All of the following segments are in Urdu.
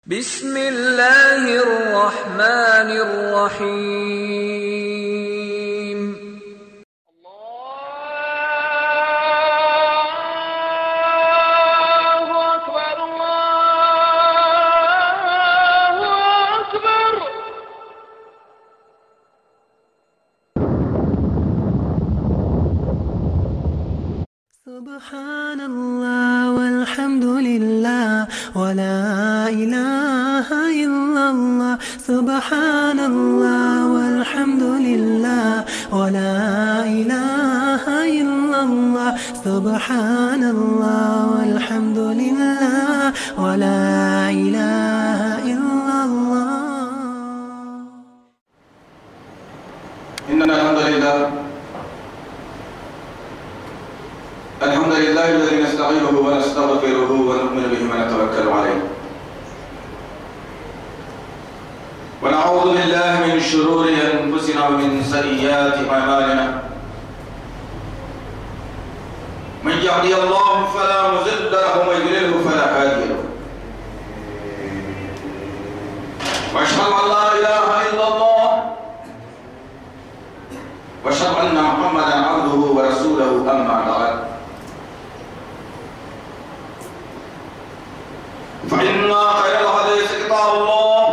بسم اللہ الرحمن الرحیم اللہ اکبر اللہ اکبر سبحان اللہ والحمد للہ ولا الہ الا اللہ سبحان اللہ والحمد للہ ولا الہ الا اللہ سبحان اللہ والحمد للہ ولا الہ الا اللہ. إن الحمد لله الذي نستعينه ونستغفره ونؤمن به ونتوكل عليه ونعوذ بالله من شرور أنفسنا ومن سيئات أعمالنا من يهدي الله فلا مضل له ومن يضلل فلا هادي له وأشهد أن لا إله إلا الله وأشهد أن محمدا عبده ورسوله أما بعد فإن خير الحديث كتاب الله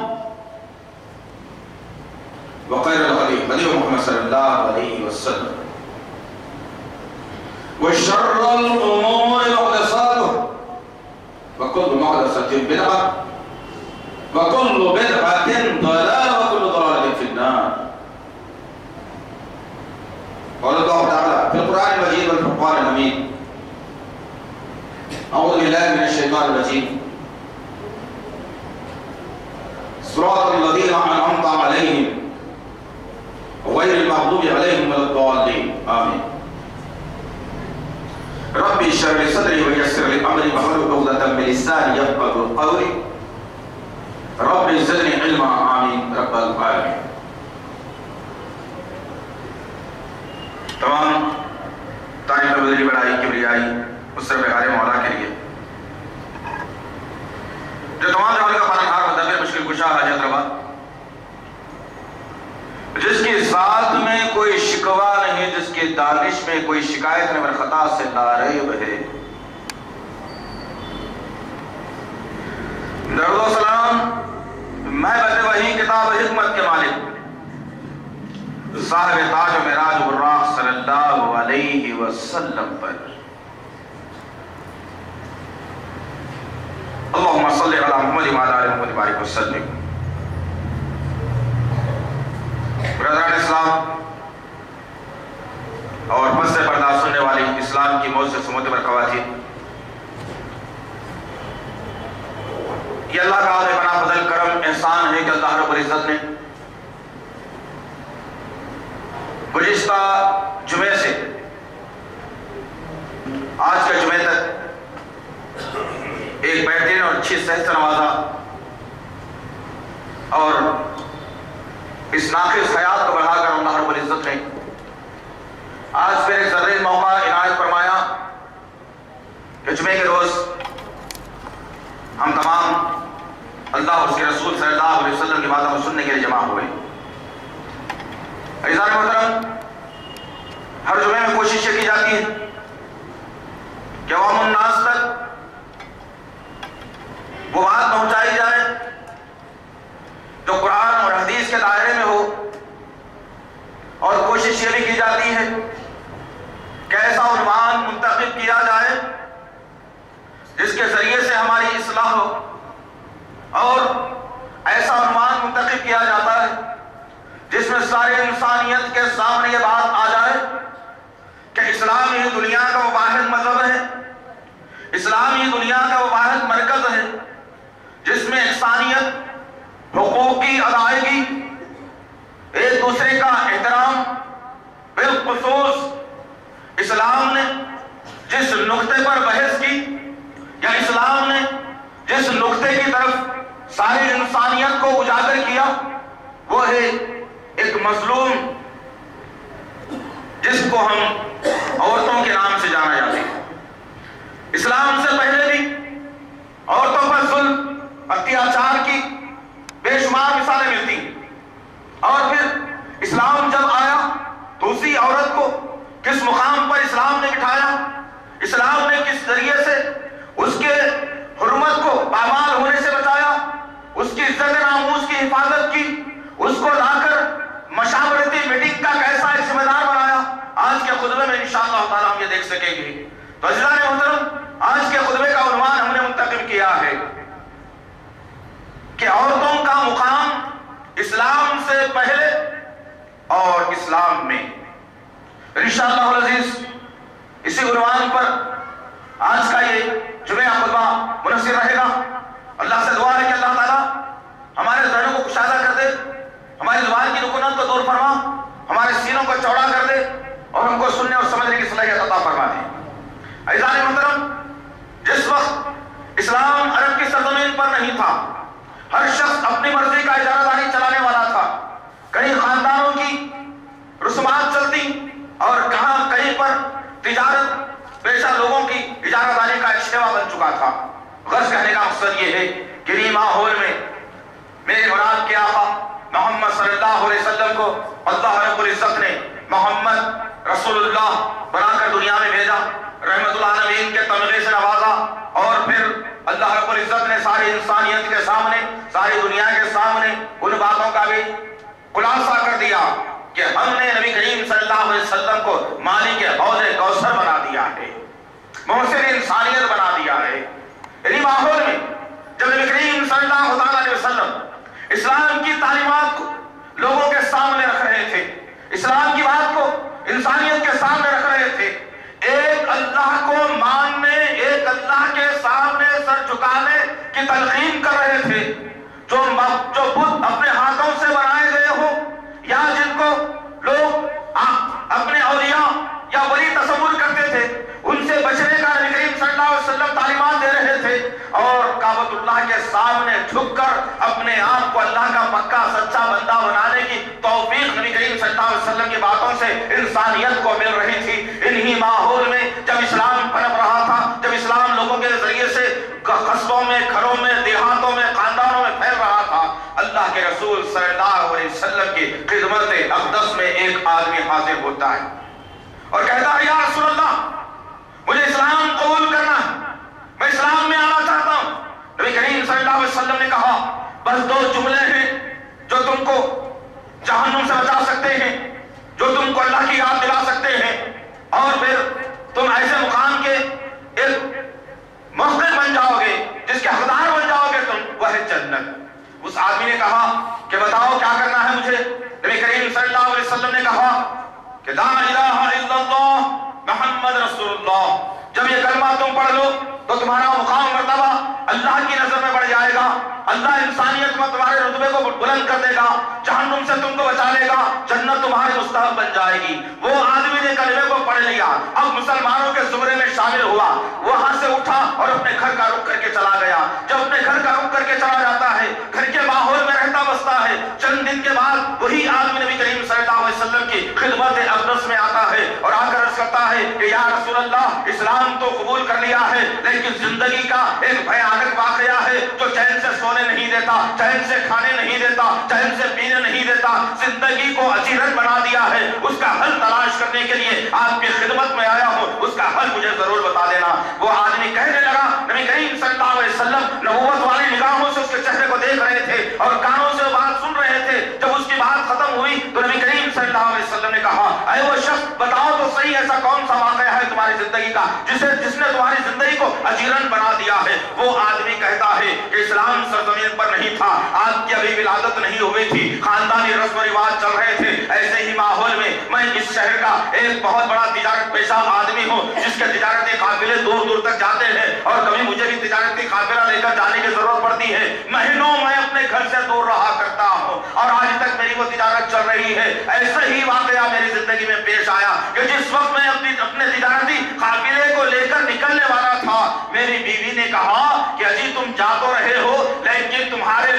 وخير الهدي هدي محمد صلى الله عليه وسلم وشر الأمور محدثاتها وكل محدثة بدعة وكل بدعة ضلالة وكل ضلالة في النار. قال الله تعالى في القرآن المجيد والفرقان الحميد أعوذ بالله من الشيطان الرجيم صراط الذين أنعمت عليهم غير المغضوب عليهم ولا الضالين آمين. ربي اشرح لي صدري ويسر لي أمري واحلل عقدة من لساني يفقهوا قولي ربي زدني علما آمين رب العالمين. تمام تعریف بدری بڑائی کبریائی اس سے بغیر مولا کے لیے جو تمام جہاں کا خالق مدبر مشکل کشا حاجت روا جس کی ذات میں کوئی شکوہ نہیں جس کی دانش میں کوئی شکایت نہیں اور خطا سے لاریب ہے. درود و سلام میں بد وحی کتاب حکمت کے مالک صاحب تاج و معراج براق صلی اللہ علیہ وسلم پر اللہم صلی علی محمد وعلی آل محمد بارک وسلم. برادران اسلام اور پس سے پردہ سننے والی اسلام کی معزز معتبر خواتین، یہ اللہ کا بے پناہ فضل کرم احسان ہے کہ اللہ رب العزت نے گزشتہ جمعے سے آج کے جمعے تک ایک بہترین اور اچھی صحت سے نوازا اور اس ناقص حیات کو بڑھا کر اللہ رب العزت نے آج پھر ایک زرین موقع عنایت فرمایا کہ جمعے کے روز ہم تمام اللہ اور اس کے رسول صلی اللہ علیہ وسلم کی باتوں کو سننے کے لیے جمع ہوئے. عزیزان محترم، ہر جمعے میں کوشش یہ کی جاتی ہے کہ عوام الناس تک وہ بات پہنچائی جائے جو قرآن اور حدیث کے دائرے میں ہو، اور کوشش یہ بھی کی جاتی ہے کہ ایسا عنوان منتخب کیا جائے جس کے ذریعے سے ہماری اصلاح ہو، اور ایسا عنوان منتخب کیا جاتا ہے جس میں سارے انسانیت کے سامنے یہ بات آ جائے کہ اسلام ہی دنیا کا وہ واحد مذہب ہے، اسلام ہی دنیا کا وہ واحد مرکز ہے جس میں انسانیت، حقوق کی ادائیگی، ایک دوسرے کا احترام، بالخصوص اسلام نے جس نقطے پر بحث کی یا اسلام نے جس نقطے کی طرف ساری انسانیت کو اجاگر کیا وہ ہے ایک مظلوم جس کو ہم عورتوں کے نام سے جانا جاتے ہیں. اسلام سے پہلے بھی عورتوں پر ظلم اتیاچار کی بے شمار مثالیں ملتی. اور پھر اسلام جب آیا تو اسی عورت کو کس مقام پر اسلام نے بٹھایا، اسلام نے کس ذریعے سے اس کے حرمت کو پامال ہونے سے بچایا، اس کی عزت ناموس کی حفاظت کی، اس کو لا کر مشاورتی میٹنگ کا کیسا ایک ذمہ دار بنایا. آج کے خطبے میں انشاءاللہ تعالی ہم یہ دیکھ سکیں گے. تو عزیزان محترم، آج کے خطبے کا عنوان ہم نے منتخب کیا ہے کہ عورتوں کا مقام اسلام سے پہلے اور اسلام میں. انشاءاللہ العزیز اسی عنوان پر آج کا یہ جمعہ خطبہ منحصر رہے گا. اللہ سے دعا ہے کہ اللہ تعالیٰ ہمارے ذہنوں کو کشادہ کر دے، ہماری زبان کی رکنت کو دور فرما، ہمارے سینوں کو چوڑا کر دے اور ہم کو سننے اور سمجھنے کی صلاحیت عطا فرما دے. عزیزان محترم، جس وقت اسلام عرب کی سرزمین پر نہیں تھا، ہر شخص اپنی مرضی کا اجارہ داری چلانے والا تھا. کہیں خاندانوں کی رسومات چلتی اور کہیں پر تجارت پیشہ لوگوں کی اجارہ داری کا ایک شیوا بن چکا تھا. غرض کہنے کا مقصد یہ ہے کہ انہی ماحول میں میرے مراد کے آقا محمد صلی اللہ علیہ وسلم کو اللہ رب العزت نے محمد رسول اللہ بنا کر دنیا میں بھیجا، رحمت العالمین کے تمغے سے نوازا، اور پھر اللہ رب العزت نے ساری انسانیت کے سامنے، ساری دنیا کے سامنے ان باتوں کا بھی خلاصہ کر دیا کہ ہم نے نبی کریم صلی اللہ علیہ وسلم کو مالک حوض کوثر بنا دیا ہے، محسن انسانیت بنا دیا ہے. انہی ماحول میں جب نبی کریم صلی اللہ علیہ وسلم اسلام کی تعلیمات کو لوگوں کے سامنے رکھ رہے تھے، اسلام کی بات کو انسانیت کے سامنے رکھ رہے تھے، ایک اللہ کو ماننے، ایک اللہ کے سامنے سر جھکانے کی تلقین کر رہے تھے. جو بت اپنے ہاتھوں سے بنائے گئے ہوں یا جن کو لوگ اپنے اولیاء یا ولی تصور کرتے تھے، ان سے بچنے کا نبی کریم صلی اللہ علیہ وسلم تعلیمات دے رہے تھے، اور کعبۃ اللہ کے سامنے جھک کر اپنے آپ کو اللہ کا پکا سچا بندہ بنانے کی توفیق نبی کریم صلی اللہ علیہ وسلم کی باتوں سے انسانیت کو مل رہی تھی. انہی ماحول میں جب اسلام پنپ رہا تھا، جب اسلام لوگوں کے ذریعے سے قصبوں میں، گھروں میں، دیہاتوں میں، خاندانوں میں پھیل رہا تھا، اللہ کے رسول صلی اللہ علیہ وسلم کی خدمت اقدس میں ایک آدمی حاضر ہوتا ہے اور کہتا ہے یا رسول اللہ، مجھے اسلام قبول کرنا ہے، میں اسلام میں آنا چاہتا ہوں. نبی کریم صلی اللہ علیہ وسلم نے کہا بس دو جملے ہیں جو تم کو جہنم سے بچا سکتے ہیں، جو تم کو اللہ کی یاد دلا سکتے ہیں، اور پھر تم ایسے مقام کے ایک محقق بن جاؤ گے، جس کے حقدار بن جاؤ گے تم، وہ ہے جنت. اس آدمی نے کہا کہ بتاؤ کیا کرنا ہے مجھے. نبی کریم صلی اللہ علیہ وسلم نے کہا کہ لا الہ الا اللہ محمد رسول اللہ. جب یہ کلمہ تم پڑھ لو تو تمہارا مقام مرتبہ اللہ کی نظر میں بڑھ جائے گا، اللہ انسانیت میں تمہارے رتبے کو بلند کر دے گا، جہنم سے تم کو بچا لے گا، جنت تمہارے مستحق بن جائے گی. وہ آدمی نے کلمے کو پڑھ لیا، اب مسلمانوں کے زمرے میں شامل ہوا، وہاں سے اٹھا اور اپنے گھر کا رخ کر کے چلا گیا. جب اپنے گھر کا رخ کر کے چلا جاتا ہے، گھر کے ماحول میں رہتا بستا ہے، چند دن کے بعد وہی آدمی نبی کریم صلی اللہ علیہ وسلم کی خدمت اقدس میں آتا ہے اور آ کر عرض کرتا ہے کہ یا رسول اللہ، اسلام تو قبول کر لیا ہے، لیکن زندگی کا ایک بھیانک واقعہ ہے جو چین سے سونے نہیں دیتا، چین سے کھانے نہیں دیتا، چین سے پینے نہیں دیتا، زندگی کو اجیرن بنا دیا ہے. اس کا حل تلاش کرنے کے لیے آپ کی خدمت میں آیا ہوں، اس کا حل مجھے ضرور بتا دینا. وہ آدمی کہنے لگا، نبی کریم صلی اللہ علیہ وسلم نبوت والی نگاہوں سے اس کے چہرے کو دیکھ رہے تھے اور کانوں سے بات سن رہے تھے. جب اس کی بات ختم ہوئی تو نبی کریم صلی اللہ علیہ وسلم نے کہا اے وہ شخص، بتاؤ تو صحیح ایسا کون سا واقعہ ہے تمہاری زندگی کا جس نے تمہاری زندگی کو اجیرن بنا دیا ہے. وہ آدمی کہتا ہے کہ اسلام سرزمین پر نہیں تھا، آپ کی ابھی ولادت نہیں ہوئی تھی، خاندانی رسم و رواج چل رہے تھے. ایسے ہی ماحول میں میں اس شہر کا ایک بہت بڑا تجارت پیشہ آدمی ہوں جس کے تجارتی قافلے دور دور تک جاتے ہیں، اور کبھی مجھے بھی تجارتی قافلہ لے کر جانے کی ضرورت پڑتی ہے. مہینوں میں اپنے گھر سے دور رہا کرتا ہوں اور آج تک میری وہ تجارت چل رہی ہے. ایسے ہی واقعہ میری زندگی میں پیش آیا کہ جس وقت میں اپنے تجارتی قافلے کو لے کر نکلنے والا تھا، میری بیوی نے کہا کہ اجی تم جا تو رہے ہو، لیکن تمہارے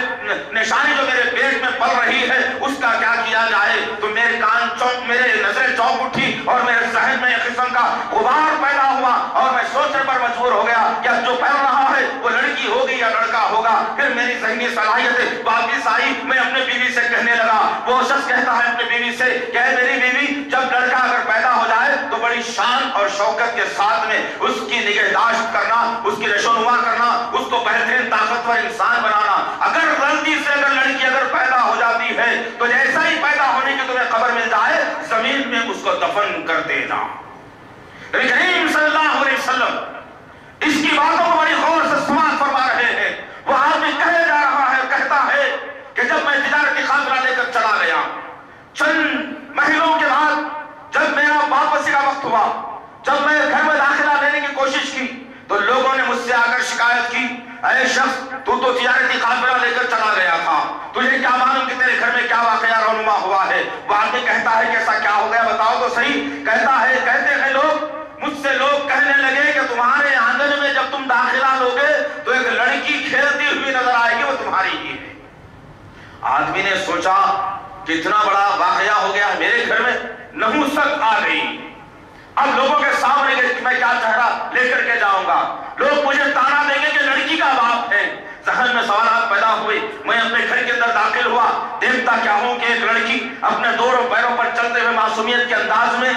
نشانی جو میرے پیٹ میں پل رہی ہے اس کا کیا کیا جائے. تم میرے کان میرے نظریں چونک اٹھی اور میرے ذہن میں ایک قسم کا غبار پیدا ہوا اور میں سوچنے پر مجبور ہو گیا کہ اب جو پڑھ رہا ہے وہ لڑکی ہوگی یا لڑکا ہوگا. پھر میری ذہنی صلاحیت واپس آئی. میں اپنے بیوی سے کہنے لگا, وہ شخص کہتا ہے اپنے بیوی سے کہ اے میری بیوی, جب لڑکا اگر پیدا ہو جائے تو بڑی شان اور شوکت کے ساتھ میں اس کی نگہداشت کرنا, اس کی نشو نما کرنا, اس کو بہترین طاقتور انسان بنانا. اگر غلطی سے اگر لڑکی اگر پیدا ہو جاتی ہے تو جیسا ہی پیدا ہونے کی تمہیں خبر مل جائے زمین میں اس کو دفن کر دینا. نبی کریم صلی اللہ علیہ وسلم اس کی باتوں کو بڑی غور سے سماعت فرما رہے ہیں. وہ آدمی کہے جا رہا ہے, کہتا ہے کہ جب میں تجارتی خاطرہ لے کر چلا گیا, چند مہینوں کے بعد جب میرا واپسی کا وقت ہوا, جب میں گھر میں داخلہ لینے کی کوشش کی تو لوگوں نے مجھ سے آ کر شکایت کی, اے شخص تو تجارتی قافلہ لے کر چلا گیا تھا, تجھے کیا معلوم کہ تیرے گھر میں کیا واقعہ رونما ہوا ہے. وہ آدمی کہتا ہے کہ ایسا کیا ہو گیا, بتاؤ تو صحیح. کہتا ہے, کہتے ہیں لوگ, مجھ سے لوگ کہنے لگے کہ تمہارے آنگن میں جب تم داخلہ لوگے تو ایک لڑکی کھیلتی ہوئی نظر آئے گی, وہ تمہاری ہی ہے. آدمی نے سوچا کہ اتنا بڑا واقعہ ہو گیا میرے گھر میں, نحوست آ گئی. اب لوگوں کے سامنے میں کیا چہرہ لے کر کے جاؤں گا, لوگ مجھے تانا دیں گے کہ لڑکی کا باپ ہے. ذہن میں سوالات پیدا ہوئے. میں اپنے گھر کے اندر داخل ہوا, دیکھتا کیا ہوں کہ ایک لڑکی اپنے دونوں پیروں پر چلتے ہوئے معصومیت کے انداز میں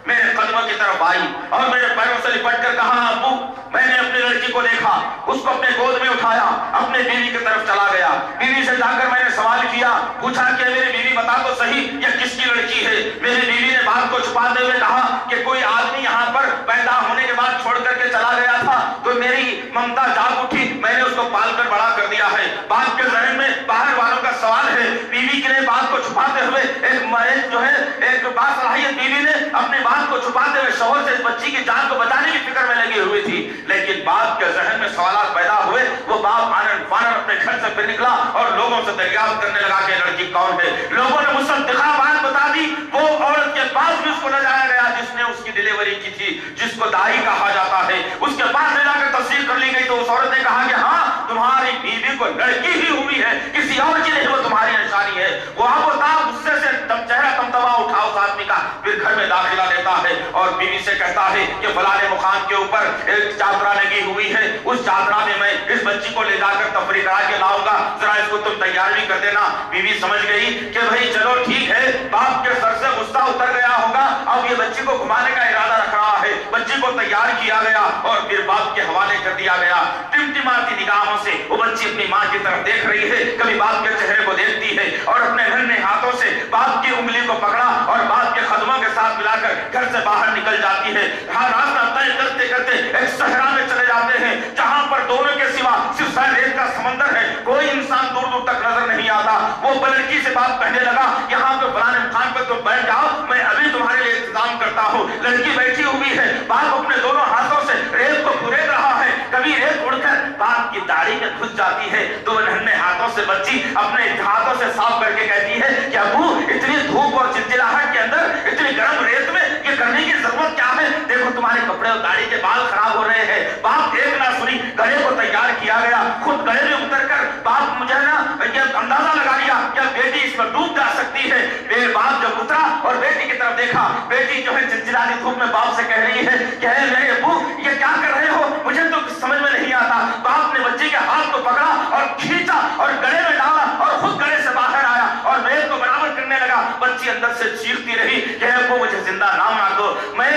میرے قدموں کی طرف آئی اور میرے پیروں سے لپٹ کر کہا, ابو. میں نے اپنی لڑکی کو دیکھا, اس کو اپنے گود میں اٹھایا, اپنے بیوی کی طرف چلا گیا. بیوی سے جا کر میں نے سوال کیا, پوچھا کہ میری بیوی بتا تو صحیح یہ کس کی لڑکی ہے. میری بیوی نے بات کو چھپاتے ہوئے کہا کہ کوئی آدمی یہاں پر پیدا ہونے کے بعد چھوڑ کر کے چلا گیا تھا تو میری ممتا جاگ اٹھی, میں نے اس کو پال کر بڑا کر دیا ہے. باپ کے ذہن میں باہر والوں کا سوال ہے. بیوی کے بات کو چھپاتے ہوئے ایک جو ہے ایک باصلاحیت بیوی نے اپنے بات کو چھپاتے ہوئے شوہر سے اس بچی کی جان کو بچانے کی فکر میں لگی ہوئی تھی. لیکن باپ کے ذہن میں سوالات پیدا ہوئے. وہ باپ آنن فانن اپنے گھر سے پھر نکلا اور لوگوں سے دریافت کرنے لگا کہ لڑکی کون ہے. لوگوں نے مجھ سے انتخابات بتا دی. وہ عورت کے پاس بھی اس کو لے جایا گیا جس نے اس کی ڈیلیوری کی تھی, جس کو دائی کہا جاتا ہے. اس کے پاس لے جا کر تصدیق کر لی گئی تو اس عورت نے کہا کہ ہاں تمہاری بیوی کو لڑکی ہی ہوئی ہے, کسی اور کی نہیں, وہ تمہاری نشانی ہے. وہ آپ غصے سے چہرہ تمتما اٹھا اس آدمی کا, پھر گھر میں داخلہ لیتا ہے اور بیوی سے کہتا ہے کہ فلاں مقام کے اوپر ایک چادرہ لگی ہوئی ہے, اس چادرہ میں میں اس بچی کو لے جا کر تفریح کرا کے لاؤں گا, ذرا اس کو تم تیار بھی کر دینا. بیوی سمجھ گئی کہ بھائی چلو ٹھیک ہے, باپ کے سر سے غصہ اتر گیا ہوگا, اب یہ بچی کو گھمانے کا ارادہ رکھ رہا ہے. بچی کو تیار کیا گیا اور پھر باپ کے حوالے کر دیا گیا. ٹمٹماتی نگاہوں سے وہ بچی اپنی ماں کی طرف دیکھ رہی ہے, کبھی باپ کے چہرے کو دیکھتی ہے اور اپنے ننھے ہاتھوں سے باپ کی انگلی کو پکڑا اور باپ کے قدموں کے ساتھ ملا کر گھر سے باہر نکل جاتی ہے. ہر راستہ طے کرتے کرتے ایک صحرا میں چلے جاتے ہیں جہاں پر دونوں کے سوا صرف ریت کا سمندر ہے, کوئی انسان دور دور تک نظر نہیں آتا. وہ لڑکی سے بات کہنے لگا, یہاں پہ فلاں مقام پہ تم بیٹھ جاؤ, میں ابھی تمہارے لیے انتظام کرتا ہوں. لڑکی بیٹھی ہوئی ہے, باپ اپنے دونوں ہاتھوں سے ریت کو کھرید رہا ہے. کبھی ریت اڑ کر باپ کی داڑھی میں گھس جاتی ہے تو وہ ننھے ہاتھوں سے بچی اپنے ہاتھوں سے صاف کر کے کہتی ہے کہ ابو اتنی دھوپ اور چلچلاہٹ کے اندر اتنی گرم ریت میں یہ کرنے کی ضرورت کیا ہے, دیکھو تمہارے کپڑے اور داڑھی کے بال خراب ہو رہے ہیں. باپ ایک نہ سنی, گڑے کو تیار کیا گیا, خود گڑے میں اتر کر باپ مجھے نا یہ اندازہ لگا لیا کہ بیٹی اس میں ڈوب جا سکتی ہے. میرے باپ جب اترا اور بیٹی کی طرف دیکھا, بیٹی جو ہے چلچلاتی دھوپ میں باپ سے کہہ رہی ہے کہ اے میرے ابو یہ کیا کر رہے ہو, مجھے تو سمجھ میں نہیں آتا. باپ نے بچے کے ہاتھ کو پکڑا اور کھینچا اور گڑے میں ڈالا اور خود گڑے سے باہر آیا اور بیت کو برابر کرنے لگا. بچی اندر سے چیختی رہی کہ ابو مجھے زندہ نہ مار دو, میں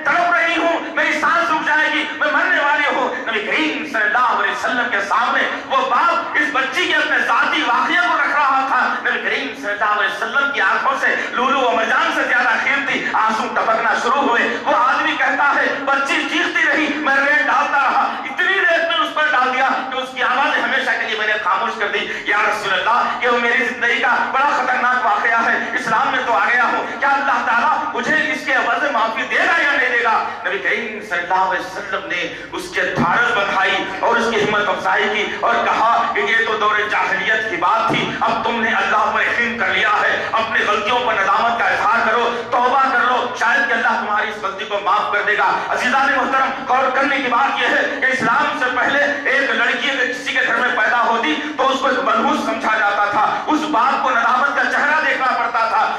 تڑپ رہی ہوں, میری سانس رک جائے گی, میں مرنے والی ہوں. نبی کریم صلی اللہ علیہ وسلم کے سامنے وہ باپ اس بچی کے اپنے ذاتی واقعے کو رکھ رہا تھا. نبی کریم صلی اللہ علیہ وسلم کی آنکھوں سے لولو و مرجان سے زیادہ قیمتی آنسو ٹپکنا شروع ہوئے. وہ آدمی کہتا ہے بچی چیختی رہی, میں ریت ڈالتا رہا, اتنی ریت میں اس پر ڈال دیا کہ اس کی آوازیں ہمیشہ کے لیے میں نے خاموش کر دی. یا رسول اللہ یہ میری زندگی کا بڑا خطرناک واقعہ ہے, اسلام میں تو آ گیا ہوں, کیا اللہ تعالیٰ مجھے اس کے عوض معافی دے گا یا نہیں دے گا. نبی کریم صلی اللہ علیہ وسلم نے اس کے دھارس بندھائی اور اس کی ہمت افزائی کی اور کہا کہ یہ تو دور جاہلیت کی بات تھی, اب تم نے اللہ پر یقین کر لیا ہے, اپنی غلطیوں پر ندامت کا اظہار کرو, توبہ کر لو, شاید کہ اللہ تمہاری اس غلطی کو معاف کر دے گا. عزیزان محترم, غور کرنے کی بات یہ ہے کہ اسلام سے پہلے ایک لڑکی اگر کسی کے گھر میں پیدا ہوتی تو اس کو ایک منحوس سمجھا جاتا تھا, اس باپ کو ندامت کا چہرہ دیکھنا پڑتا تھا.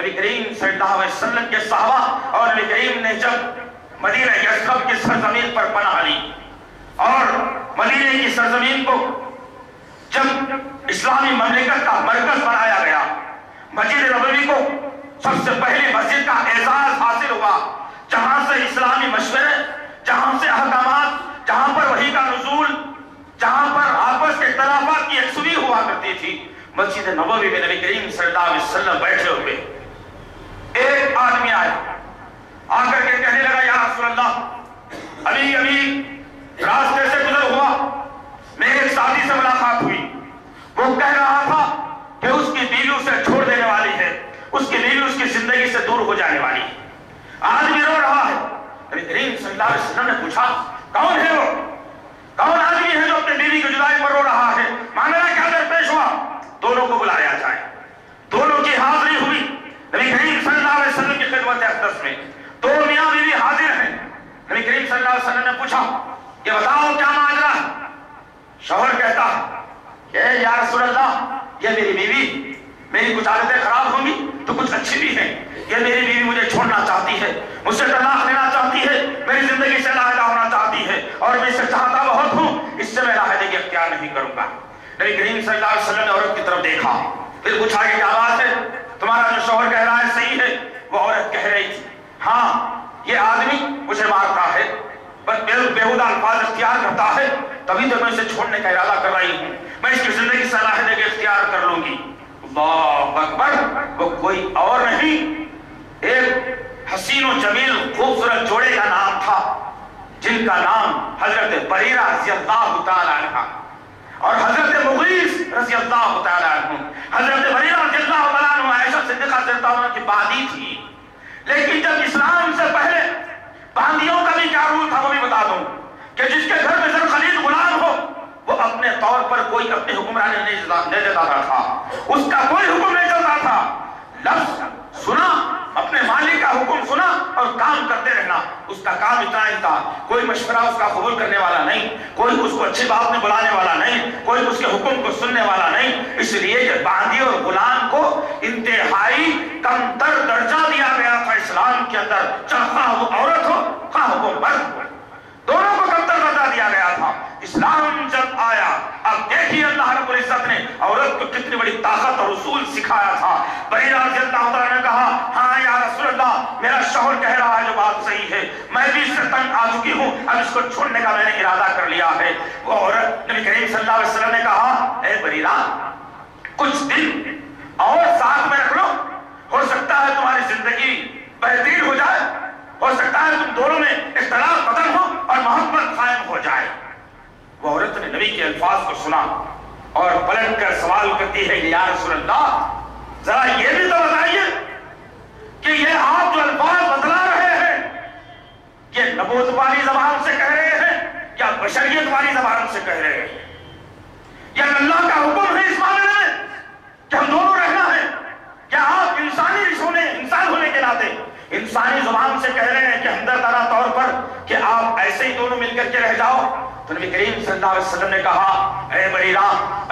نبی کریم صلی اللہ علیہ وسلم کے صحابہ اور نبی کریم نے جب مدینہ یثرب کی سرزمین پر پناہ لی اور مدینہ کی سرزمین کو جب اسلامی مملکت کا مرکز بنایا گیا، مسجد نبوی کو سب سے پہلی مسجد کا اعزاز حاصل ہوا جہاں سے اسلامی مشورے، جہاں سے احکامات، جہاں پر وحی کا نزول، جہاں پر آپس کے اختلافات کی یکسوئی ہوا کرتی تھی، مسجد نبوی میں نبی کریم صلی اللہ علیہ وسلم بیٹھے ہوئے ایک آدمی آیا، آ کر کے کہنے لگا یا رسول اللہ، ابھی راستے سے گزر ہوا، میرے ایک ساتھی سے ملاقات ہوئی، وہ کہہ رہا تھا کہ اس کی بیوی اسے چھوڑ دینے والی ہے، اس کی بیوی اس کی زندگی سے دور ہو جانے والی ہے، آدمی رو رہا ہے۔ نبی کریم صلی اللہ علیہ وسلم نے پوچھا کون ہے وہ، کون آدمی ہے جو اپنے بیوی کی جدائی پر رو رہا ہے؟ معاملہ کیا درپیش ہوا؟ دونوں کو بلایا جائے۔ دونوں کی حاضری ہوئی نبی کریم صلی اللہ علیہ وسلم کی خدمت اقدس میں، دو میاں بیوی حاضر ہیں۔ نبی کریم صلی اللہ علیہ وسلم نے پوچھا کہ بتاؤ کیا ماجرا ہے؟ شوہر کہتا ہے کہ یا رسول اللہ، یہ میری بیوی، میری کچھ عادتیں خراب ہوں گی تو کچھ اچھی بھی ہیں، یہ میری بیوی مجھے چھوڑنا چاہتی ہے، مجھ سے طلاق لینا چاہتی ہے، میری زندگی سے علیحدہ ہونا چاہتی ہے، اور میں اسے چاہتا بہت ہوں، اس سے میں علیحدگی اختیار نہیں کروں گا۔ نبی کریم صلی اللہ علیہ وسلم نے عورت کی طرف دیکھا، پھر پوچھا کہ کیا بات ہے، تمہارا جو شوہر کہہ رہا ہے صحیح ہے؟ وہ عورت کہہ رہی تھی ہاں، یہ آدمی مجھے مارتا ہے، بےہودہ الفاظ اختیار کرتا ہے، تبھی تو میں اسے چھوڑنے کا ارادہ کر رہی ہوں، میں اس کی زندگی سے علیحدگی اختیار کر لوں گی۔ اللہ اکبر! وہ کوئی اور نہیں، ایک حسین و جمیل خوبصورت جوڑے کا نام تھا جن کا نام حضرت بریرہ رضی اللہ تعالی عنہ اور حضرت مغیث رضی اللہ تعالی عنہ۔ حضرت بریرہ رضی اللہ تعالی عنہ عائشہ صدیقہ رضی اللہ عنہ کی بادی تھی، لیکن جب اسلام سے پہلے باندیوں کا بھی کیا رول تھا وہ بھی بتا دوں کہ جس کے گھر میں ذوالخلیل غلام ہو وہ اپنے طور پر کوئی اپنی حکمرانی نہیں دیتا تھا، اس کا کوئی حکم نہیں چلتا تھا، لفظ سنا، اپنے مالک کا حکم سنا اور کام کرتے رہنا، اس کا کام اتنا ہی تھا، کوئی مشورہ اس کا قبول کرنے والا نہیں، کوئی اس کو اچھی بات میں بلانے والا نہیں، کوئی اس کے حکم کو سننے والا نہیں۔ اس لیے کہ باندی اور غلام کو انتہائی کم تر درجہ دیا گیا تھا اسلام کے اندر، چاہے وہ عورت ہو خواہ وہ مرد ہو، دونوں کو کم تر درجہ دیا گیا تھا۔ اسلام جب آیا، اب دیکھیے اللہ رب العزت نے عورت کو کتنی بڑی طاقت اور اصول سکھایا تھا۔ بریرہ رضی اللہ عنہ نے کہا ہاں یا رسول اللہ، میرا شوہر کہہ رہا ہے جو بات صحیح ہے، میں بھی اس سے تنگ آ چکی ہوں، اب اس کو چھوڑنے کا میں نے ارادہ کر لیا ہے۔ وہ عورت نبی کریم صلی اللہ علیہ وسلم نے کہا اے بریرہ، کچھ دن اور ساتھ میں رکھ لو، ہو سکتا ہے تمہاری زندگی بہترین ہو جائے، ہو سکتا ہے تم دونوں میں اختلاف ختم ہو اور محبت قائم ہو جائے۔ وہ عورت نے نبی کے الفاظ کو سنا اور پلٹ کر سوال کرتی ہے کہ یا رسول اللہ، ذرا یہ بھی تو بتائیے کہ یہ آپ جو الفاظ بتلا رہے ہیں یہ نبوت والی زبان سے کہہ رہے ہیں یا بشریت والی زبان سے کہہ رہے ہیں، یا اللہ کا حکم ہے اس معاملے میں کہ ہم دونوں رہنا ہے، یا آپ انسانی انسان ہونے کے ناطے انسانی زبان سے کہہ رہے ہیں کہ ہمدردانہ طور پر کہ آپ ایسے ہی دونوں مل کر کے رہ جاؤ؟ تو نبی کریم صلی اللہ علیہ وسلم نے کہا اے بریرہ،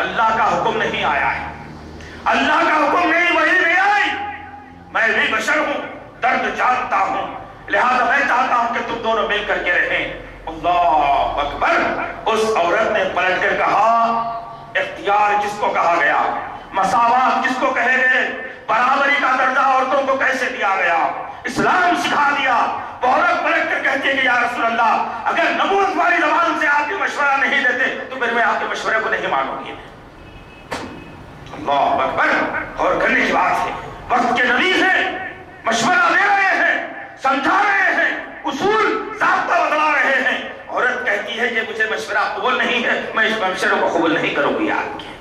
اللہ کا حکم نہیں آیا ہے، اللہ کا حکم نہیں، وحی نہیں آئی، میں بھی بشر ہوں، درد جانتا ہوں، لہذا میں چاہتا ہوں کہ تم دونوں مل کر کے رہیں۔ اللہ اکبر! اس عورت نے پلٹ کر کہا اختیار کس کو کہا گیا، مساوات کس کو کہے گئے، برابری کا درجہ عورتوں کو کیسے دیا گیا، اسلام سکھا دیا۔ عورت پلٹ کر کہتی ہے کہ یا رسول اللہ، اگر نبوت والی زبان سے آپ کے مشورہ نہیں دیتے تو پھر میں آپ کے مشورے کو نہیں مانوں گی۔ اللہ اکبر! اور کرنے کی بات ہے، وقت کے نبی ہیں، مشورہ دے رہے ہیں، سمجھا رہے ہیں، اصول ضابطہ بتلا رہے ہیں، عورت کہتی ہے کہ مجھے مشورہ قبول نہیں ہے، میں اس مشورے کو قبول نہیں کروں گی آپ کے۔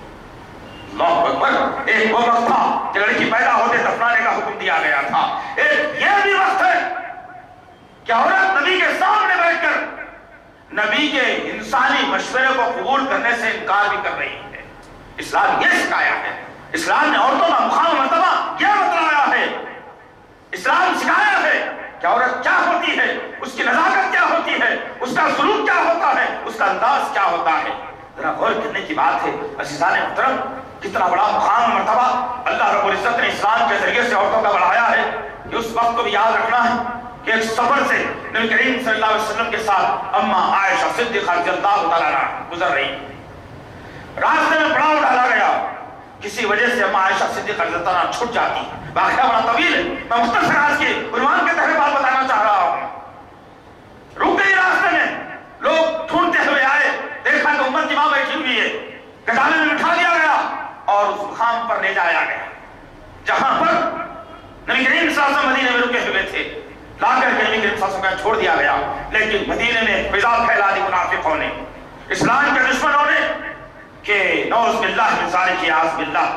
اللہ اکبر! ایک وہ وقت تھا کہ لڑکی پیدا ہوتے دفنانے کا حکم دیا گیا تھا، ایک یہ بھی وقت ہے کہ عورت نبی کے سامنے بیٹھ کر نبی کے انسانی مشورے کو قبول کرنے سے انکار بھی کر رہی ہے۔ اسلام یہ سکھایا ہے، اسلام نے عورتوں کا مقام مرتبہ یہ بتلایا ہے، اسلام سکھایا ہے کہ عورت کیا ہوتی ہے، اس کی نزاکت کیا ہوتی ہے، اس کا سلوک کیا ہوتا ہے، اس کا انداز کیا ہوتا ہے۔ ذرا غور کرنے کی بات ہے عزیزان محترم، کتنا بڑا مقام مرتبہ اللہ رب العزت نے اسلام کے ذریعے سے عورتوں کا بڑھایا اس وقت کو بھی یاد رکھنا ہے کہ ایک سفر سے نبی کریم صلی اللہ علیہ وسلم کے ساتھ اما عائشہ صدیقہ رضی اللہ تعالیٰ عنہا گزر رہی. راستے میں پڑاؤ ڈالا گیا، کسی وجہ سے اما عائشہ صدیقہ رضی اللہ عنہا چھوٹ جاتی. واقعہ بڑا طویل ہے، میں مختصر آج کے عنوان کے تحت بات بتانا چاہ رہا ہوں. رک گئی راستے میں، لوگ ڈھونڈتے ہوئے آئے، دیکھا کہ امت وہاں بیٹھی ہوئی ہے، گدالے میں بٹھا دیا گیا اور اس مقام پر لے جایا گیا جہاں پر نبی کریم صلی اللہ علیہ وسلم مدینے میں رکے ہوئے تھے. لا کر کے نبی کریم صلی اللہ علیہ وسلم چھوڑ دیا گیا. لیکن مدینے میں فضا پھیلا دی منافقوں نے، اسلام کے دشمنوں نے، کہ نعوذ باللہ من ذالک اعوذ باللہ،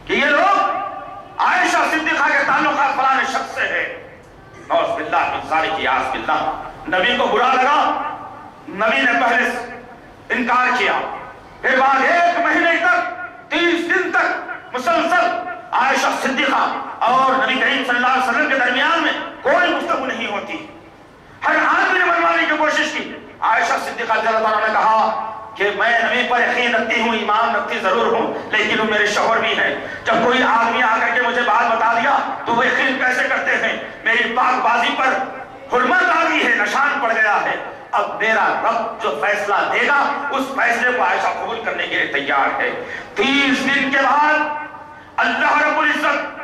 کہ یہ لوگ عائشہ صدیقہ کے تعلقات فلاں شخص سے ہے. نعوذ باللہ من ذالک اعوذ باللہ. نبی کو برا لگا، نبی نے پہلے انکار کیا، پھر بعد 1 مہینے تک 30 دن تک مسلسل عائشہ صدیقہ اور نبی کریم صلی اللہ علیہ وسلم کے درمیان میں کوئی گفتگو نہیں ہوتی. ہر آدمی نے منوانے کی کوشش کی. عائشہ صدیقہ رضی اللہ عنہا نے کہا کہ میں نبی پر یقین رکھتی ہوں، ایمان رکھتی ضرور ہوں، لیکن وہ میرے شوہر بھی ہیں. جب کوئی آدمی آ کر کے مجھے بات بتا دیا تو وہ یقین کیسے کرتے ہیں؟ میری پاک بازی پر حرمت آ گئی ہے، نشان پڑ گیا ہے. اب میرا رب جو فیصلہ دے گا اس فیصلے کو عائشہ قبول کرنے کے لیے تیار ہے. 30 دن کے بعد اللہ رب العزت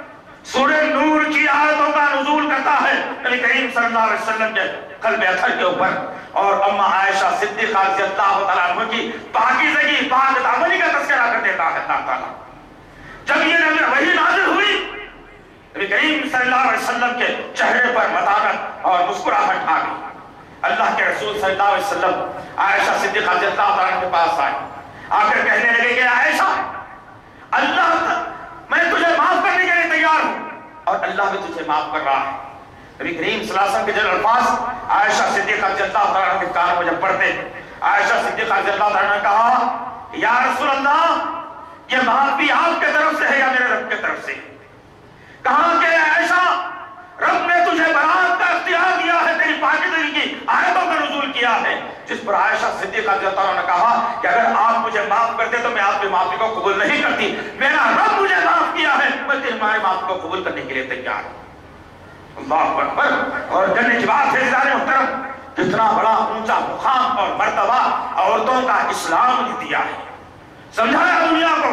سورہ نور کی آیتوں کا نزول کرتا ہے نبی کریم صلی اللہ علیہ وسلم کے قلب اطہر کے اوپر، اور اما عائشہ صدیقہ رضی اللہ تعالیٰ عنہ کی پاکیزگی، پاک دامنی کا تذکرہ کر دیتا ہے اللہ تعالیٰ. جب یہ وحی نازل ہوئی، نبی کریم صلی اللہ علیہ وسلم کے چہرے پر متانت اور مسکراہٹ آ گئی. اللہ کے رسول صلی اللہ علیہ وسلم عائشہ صدیقہ رضی اللہ تعالیٰ عنہ کے پاس آئے، آ کر کہنے لگے کہ عائشہ، اللہ میں تجھے معاف کرنے کے لیے تیار ہوں اور اللہ بھی تجھے معاف کر رہا ہے. نبی کریم صلی اللہ علیہ وسلم کے جو الفاظ عائشہ صدیقہ رضی اللہ تعالیٰ عنہ کے کانوں میں جب پڑھتے، عائشہ صدیقہ رضی اللہ تعالیٰ عنہ نے کہا یا رسول اللہ، یہ معافی آپ کے طرف سے ہے یا میرے رب کے طرف سے؟ کہا کہ عائشہ، رب نے تجھے برات کا اختیار دیا ہے، تیری پاکیزگی کی آیتوں کا نزول کیا ہے. جس پر عائشہ صدیقہ رضی اللہ عنہا نے کہا کہ اگر آپ مجھے معاف کرتے تو میں آپ کی معافی کو قبول نہیں کرتی. میرا رب مجھے معاف کیا ہے، میں تمہاری معافی کو قبول کرنے کے لیے تیار ہوں. اللہ اکبر. اور جننے کی بات ہے عزیزان محترم، کتنا بڑا اونچا مقام اور مرتبہ عورتوں کا اسلام نے دیا ہے. سمجھایا دنیا کو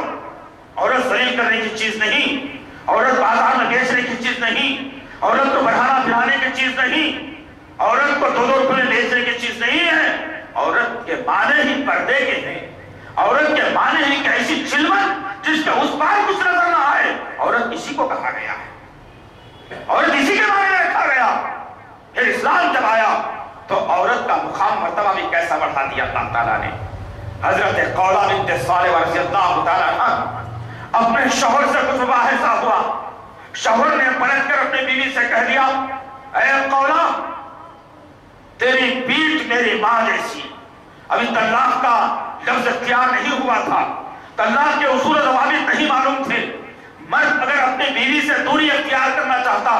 عورت ذلیل کرنے کی چیز نہیں، عورت بازار میں بیچنے کی چیز نہیں، عورت کو بڑھانا پھلانے کی چیز نہیں، عورت کو 2 روپے بیچنے کی چیز نہیں ہے. عورت کے معنی ہی پردے کے ہیں، عورت کے معنی ہی ایسی چلمت جس کے اس پار کچھ نظر نہ آئے. عورت اسی کو کہا گیا ہے، عورت اسی کے معنی میں رکھا گیا. پھر اسلام جب آیا تو عورت کا مقام مرتبہ بھی کیسا بڑھا دیا اللہ تعالیٰ نے. حضرت قولہ بنت صالح رضی اللہ تعالیٰ عنہ اپنے شوہر سے کچھ مباحثہ ہوا. شوہر نے پلٹ کر اپنی بیوی سے کہہ دیا اے قولہ، تیری پیٹ میری ماں جیسی. ابھی طلاق کا لفظ اختیار نہیں ہوا تھا، طلاق کے اصول و ضوابط نہیں معلوم تھے. مرد اگر اپنی بیوی سے دوری اختیار کرنا چاہتا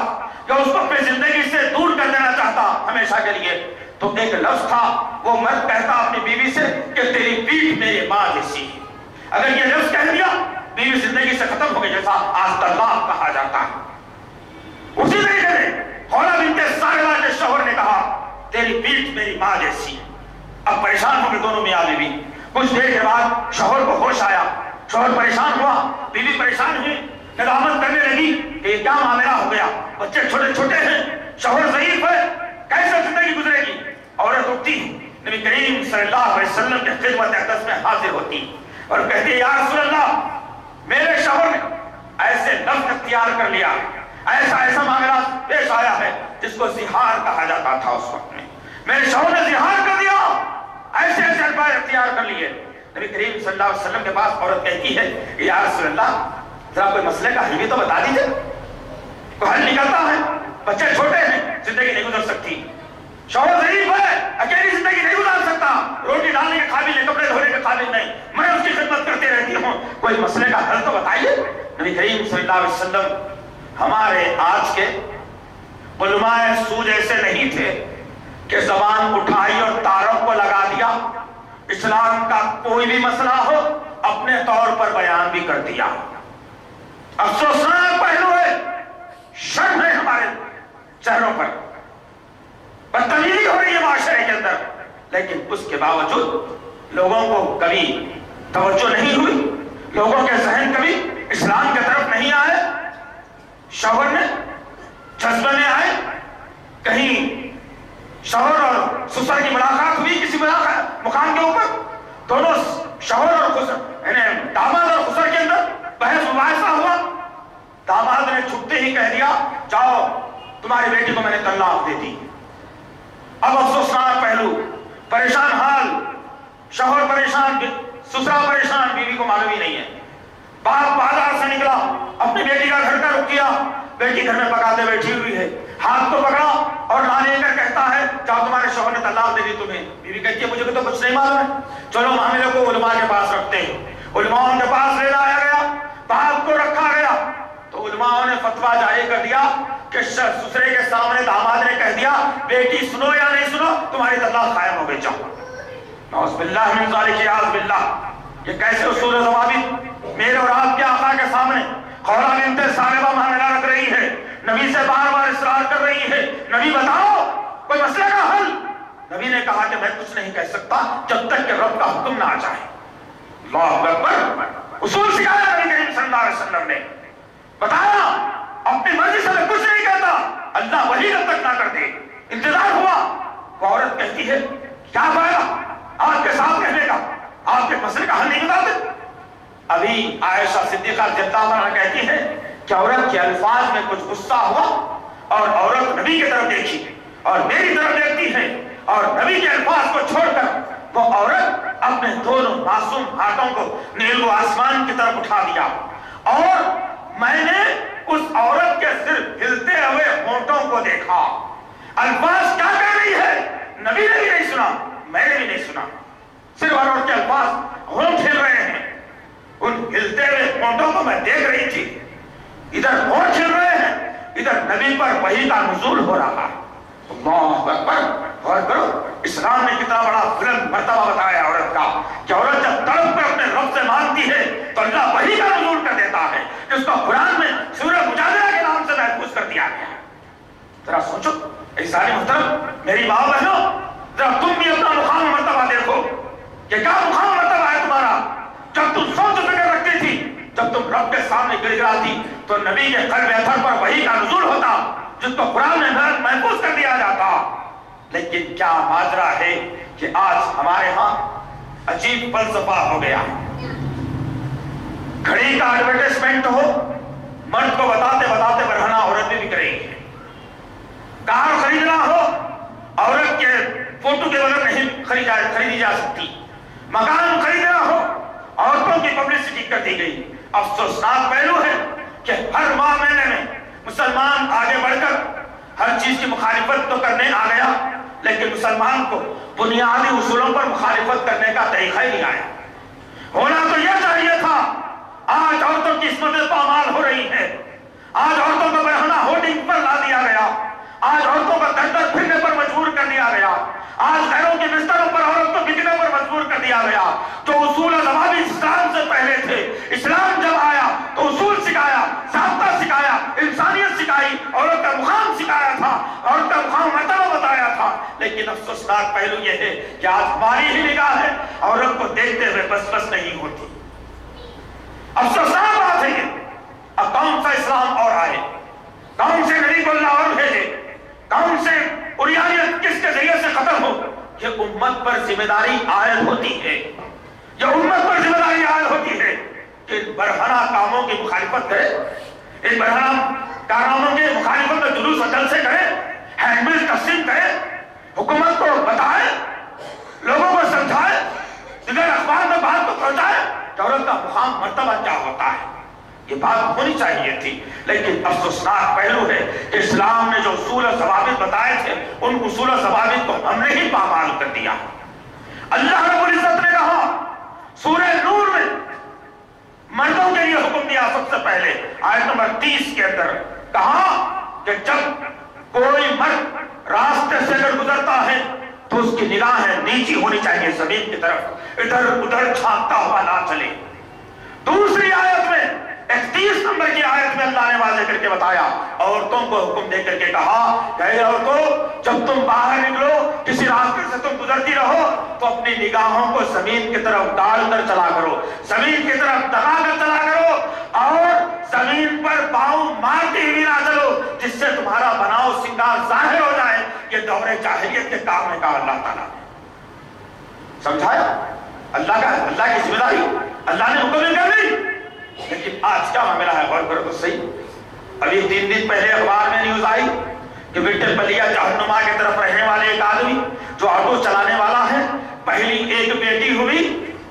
یا اس کو اپنی زندگی سے دور کر دینا چاہتا ہمیشہ کے لیے، تو ایک لفظ تھا، وہ مرد کہتا اپنی بیوی سے کہ تیری پیٹ میری ماں جیسی. اگر یہ لفظ کہہ دیا بیوی زندگی سے ختم ہو گئی، جیسا آج طلاق کہا جاتا ہے. اسی طریقے سے قولہ بنت صالح کے شوہر نے کہا تیری پیٹ میری ماں جیسی. اب پریشان ہو گئے دونوں میاں بیوی. کچھ دیر کے بعد شوہر کو ہوش آیا، شوہر پریشان ہوا، بیوی پریشان ہوئی، ندامت کرنے لگی کہ یہ کیا معاملہ ہو گیا، بچے چھوٹے چھوٹے ہیں، شوہر ضعیف ہے، کیسے زندگی گزرے گی. عورت اٹھتی، نبی کریم صلی اللہ علیہ وسلم کے خدمت اقدس میں حاضر ہوتی اور کہتی یا رسول اللہ، میرے شوہر نے ایسے لفظ اختیار کر لیا، ایسا معاملہ پیش آیا ہے جس کو زہار کہا جاتا تھا اس وقت میں. میرے شوہر نے زہار کر دیا، ایسے الفاظ اختیار کر لیے. نبی کریم صلی اللہ علیہ وسلم کے پاس عورت کہتی ہے کہ یا رسول اللہ، ذرا کوئی مسئلے کا حل بھی تو بتا دیجئے. کوئی حل نکلتا ہے، بچے چھوٹے ہیں، زندگی نہیں گزر سکتی، شوہر ضعیف ہے، اکیلی زندگی نہیں گزار سکتا، روٹی ڈالنے کے قابل نہیں، کپڑے دھونے کے قابل نہیں، میں اس کی خدمت کرتے رہتی ہوں، کوئی مسئلے کا حل تو بتائیے. نبی کریم صلی اللہ علیہ وسلم ہمارے آج کے علماء سو جیسے نہیں تھے کہ زبان اٹھائی اور تعارف کو لگا دیا. اسلام کا کوئی بھی مسئلہ ہو اپنے طور پر بیان بھی کر دیا. افسوسناک پہلو ہے، شرم ہے ہمارے لیکن اس کے باوجود لوگوں کو کبھی توجہ نہیں ہوئی، لوگوں کے ذہن کبھی اسلام کی طرف نہیں آئے، شوہر میں جذبے میں آئے، کہیں شوہر اور سسر کی ملاقات ہوئی کسی مقام کے اوپر، دونوں شوہر اور خسر یعنی داماد اور خسر کے اندر بحث مباحثہ ہوا، داماد نے چھپتے ہی کہہ دیا جاؤ تمہاری بیٹی کو میں نے طلاق دے دی۔ اب افسوسناک پہلو، پریشان حال، شوہر پریشان، سسرا پریشان، بیوی کو معلوم ہی نہیں ہے۔ باپ بازار سے نکلا، اپنی بیٹی کا گھر کا رخ کیا، بیٹی گھر میں پکاتے بیٹھی ہوئی ہے، ہاتھ کو پکڑا اور لا لے کر کہتا ہے جاؤ تمہارے شوہر نے طلاق دے دی تمہیں۔ بیوی کہتی ہے مجھے تو کچھ نہیں معلوم ہے، چلو معاملے کو علماء کے پاس رکھتے ہیں۔ علماء کے پاس لے لایا گیا، باپ کو رکھا گیا تو علماء نے فتویٰ جاری کر دیا کہ سسرے کے سامنے داماد نے کہہ دیا بیٹی سنو یا نہیں سنو تمہاری طلاق قائم ہو گئی، جاؤ۔ نعوذ باللہ من ذالک، اعوذ باللہ۔ یہ کیسے اصول و ضوابط میرے اور آپ کے آقا کے سامنے خولہ بنت ثعلبہ معاملہ رکھ رہی ہے، نبی سے بار بار اصرار کر رہی ہے نبی بتاؤ کوئی مسئلے کا حل۔ نبی نے کہا کہ میں کچھ نہیں کہہ سکتا جب تک کہ رب کا حکم نہ آ جائے۔ اللہ اکبر، اصول سکھایا نبی کریم صلی اللہ علیہ وسلم نے، بتایا اپنی مرضی سے میں کچھ نہیں کہتا، اللہ وہی جب تک نہ کر دے۔ انتظار ہوا، وہ عورت کہتی ہے کیا فائدہ آپ کے ساتھ کہنے کا، آپ کے مسئلے کا حل نہیں بتاتے۔ ابھی عائشہ صدیقہ رضی اللہ عنہا کہتی ہے کہ عورت کے الفاظ میں کچھ غصہ ہوا اور عورت نبی کی طرف دیکھی اور میری طرف دیکھتی ہے اور نبی کے الفاظ کو چھوڑ کر وہ عورت اپنے دونوں معصوم ہاتھوں کو نیل و آسمان کی طرف اٹھا دیا اور میں نے اس عورت کے صرف ہلتے ہوئے ہونٹوں کو دیکھا۔ الفاظ کیا کہہ رہی ہے نبی نے بھی نہیں سنا، میں نے بھی نہیں سنا، صرف عورت کے الفاظ ہونٹ ہل رہے ہیں، ان ہلتے ہوئے ہونٹوں کو میں دیکھ رہی تھی، ادھر ہونٹ ہل رہے ہیں، ادھر نبی پر وحی کا نزول ہو رہا ہے۔ اللہ اکبر، غور کرو اسلام نے کتنا بڑا بلند مرتبہ بتایا عورت کا کہ عورت جب تڑپ کر اپنے رب سے مانگتی ہے تو اللہ وحی کا نزول کر دیتا ہے، جس کو قرآن میں سورہ مجادلہ کے نام سے محفوظ کر دیا گیا ہے۔ ذرا سوچو عزیزان محترم، میری ماں بہنوں، ذرا تم بھی اپنا مقام مرتبہ دیکھو کہ کیا مقام مرتبہ ہے تمہارا۔ جب تم سوچ فکر رکھتی تھی، جب تم رب کے سامنے گر گراتی تو نبی کے قلب اطہر پر وحی کا نزول ہوتا جس کو قرآن میں محفوظ کر دیا جاتا۔ لیکن کیا ماجرا ہے کہ آج ہمارے ہاں عجیب فلسفہ ہو گیا ہے، گھڑی کا ایڈورٹائزمنٹ ہو، مرد کو بتاتے بتاتے برہنہ عورت بھی بک رہی ہے، کار خریدنا ہو عورت کے فوٹو کے بغیر نہیں خریدی جا سکتی، مکان خریدنا ہو عورتوں کی پبلسٹی کر دی گئی۔ افسوسناک پہلو ہے کہ ہر ماہ مہینے میں مسلمان آگے بڑھ کر ہر چیز کی مخالفت تو کرنے آ گیا، لیکن مسلمان کو بنیادی اصولوں پر مخالفت کرنے کا طریقہ ہی نہیں آیا۔ ہونا تو یہ چاہیے تھا۔ آج عورتوں کی عصمتیں پامال ہو رہی ہیں، آج عورتوں کو برہنہ ہورڈنگ پر لا دیا گیا، آج عورتوں کو در در پھرنے پر مجبور کر دیا گیا، آج غیروں کے بستروں پر عورت کو بکنے پر مجبور کر دیا گیا۔ جو اصول ضوابط اسلام سے پہلے تھے، اسلام جب آیا تو اصول سکھایا، ضابطہ سکھایا، انسانیت سکھائی، عورت کا مقام سکھایا تھا، عورت کا مقام مرتبہ بتایا تھا۔ لیکن افسوسناک پہلو یہ ہے کہ آج ہماری ہی نگاہ ہے عورت کو دیکھتے ہوئے بس نہیں ہوتی۔ افسوسناک بات ہے یہ۔ اب کون سا اسلام اور آئے، کون سے نبی کو اللہ اور بھیجے، کون سے اوریانیت کس کے ذریعے سے ختم ہو؟ یہ امت پر ذمہ داری عائد ہوتی ہے، یہ امت پر ذمہ داری عائد ہوتی ہے کہ ان برہنہ کاموں کی مخالفت کرے، ان برہنہ کارناموں کے مخالفت میں جلوس و جلسے کرے، ہینڈ بل تقسیم کرے، حکومت کو بتائے، لوگوں کو سمجھائے، دیگر اخبار میں بات کو پہنچائے کہ عورت کا مقام مرتبہ کیا ہوتا ہے۔ یہ بات ہونی چاہیے تھی، لیکن افسوسناک پہلو ہے کہ اسلام نے جو اصول و ضوابط بتائے تھے ان اصول و ضوابط کو ہم نے ہی پامال کر دیا۔ اللہ رب العزت نے کہا سورہ نور میں مردوں کے لیے حکم دیا، سب سے پہلے آیت نمبر 30 کے اندر کہا کہ جب کوئی مرد راستے سے اگر گزرتا ہے تو اس کی نگاہیں نیچی ہونی چاہیے زمین کی طرف، ادھر ادھر جھانکتا ہوا نہ چلے۔ دوسری آیت میں 31 نمبر کی آیت میں اللہ نے واضح کر کے بتایا، عورتوں کو حکم دے کر کے کہا کہ اے عورتوں، جب تم باہر نکلو، کسی راستے سے تم گزرتی رہو تو اپنی نگاہوں کو زمین کی طرف ڈال کر چلا کرو، زمین کی طرف دبا کر چلا کرو، اور زمین پر پاؤں مارتی ہوئی نہ چلو، جس سے تمہارا بناؤ سنگار ظاہر ہو جائے۔ یہ دور جاہلیت کے کام میں کہا اللہ تعالیٰ نے، سمجھایا؟ اللہ کی ذمہ داری اللہ نے مکمل کر لی۔ لیکن آج کیا معاملہ ہے، غور کرو تو صحیح۔ ابھی 3 دن پہلے اخبار میں نیوز آئی کہ وٹل پلیا جہنما کی طرف رہنے والے ایک آدمی جو آٹو چلانے والا ہے، پہلی ایک بیٹی ہوئی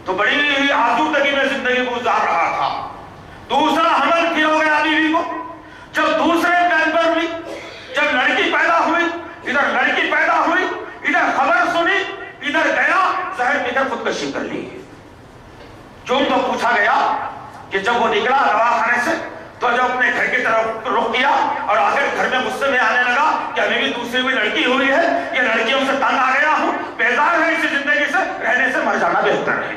تو بڑی ہی آسودگی میں زندگی گزار رہا تھا، دوسرا حمل پھر ہو گیا بیوی کو، جب دوسرے کیمپر ہوئی، جب لڑکی پیدا ہوئی، ادھر لڑکی پیدا ہوئی، ادھر خبر سنی، ادھر گیا زہر پی کر خودکشی کر لی۔ کیوں تو پوچھا گیا کہ جب وہ نکلا دواخانے سے تو جب اپنے گھر کی طرف رخ کیا اور آخر گھر میں غصے میں آنے لگا کہ ابھی بھی دوسری بھی لڑکی ہوئی ہے، یہ لڑکیوں سے تنگ آ گیا ہوں، بیزار ہے اسی زندگی سے، رہنے سے مر جانا بہتر ہے۔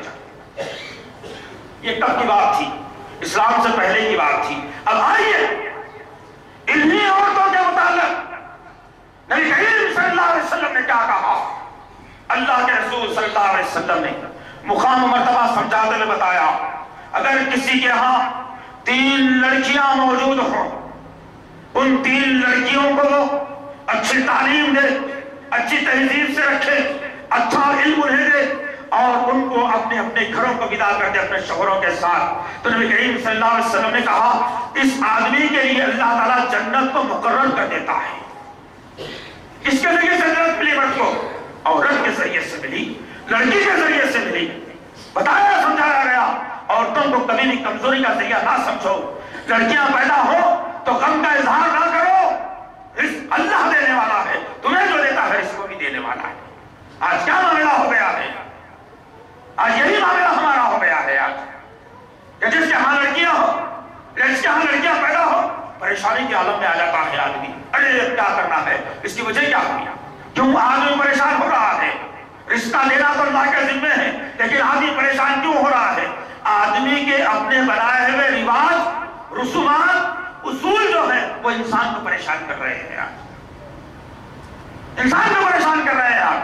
یہ کب کی بات تھی؟ اسلام سے پہلے کی بات تھی۔ اب آئیے انہی عورتوں کے متعلق نبی کریم صلی اللہ علیہ وسلم نے کیا کہا۔ اللہ کے رسول صلی اللہ علیہ وسلم نے مقام و مرتبہ سمجھاتے ہوئے بتایا، اگر کسی کے ہاں 3 لڑکیاں موجود ہوں، ان 3 لڑکیوں کو اچھی تعلیم دے، اچھی تہذیب سے رکھے، اچھا علم انہیں دے، اور ان کو اپنے اپنے گھروں کو ودا کر دے اپنے شوہروں کے ساتھ، تو نبی کریم صلی اللہ علیہ وسلم نے کہا اس آدمی کے لیے اللہ تعالیٰ جنت کو مقرر کر دیتا ہے۔ کس کے ذریعے سے جنت ملی مرد کو؟ عورت کے ذریعے سے ملی، لڑکی کے ذریعے سے ملی۔ بتایا سمجھایا گیا عورتوں کو کبھی بھی کمزوری کا ذریعہ نہ سمجھو، لڑکیاں پیدا ہو تو غم کا اظہار نہ کرو، رزق اللہ دینے والا ہے، تمہیں جو دیتا ہے رزق کو بھی دینے والا ہے۔ آج کیا معاملہ ہو گیا ہے؟ آج یہی معاملہ ہمارا ہو گیا ہے آج کہ جس کے ہاں لڑکیاں ہو، جس کے ہاں لڑکیاں پیدا ہو، پریشانی کے عالم میں آ جاتا ہے آدمی، ارے کیا کرنا ہے، اس کی وجہ کیا ہوئی؟ کیوں آدمی پریشان ہو رہا ہے؟ رشتہ دینا تو اللہ کے ذمہ ہے، لیکن آدمی پریشان کیوں ہو رہا ہے؟ آدمی کے اپنے بنائے ہوئے رواج، رسومات، اصول جو ہیں وہ انسان کو پریشان کر رہے ہیں آج، انسان کو پریشان کر رہے ہیں آج۔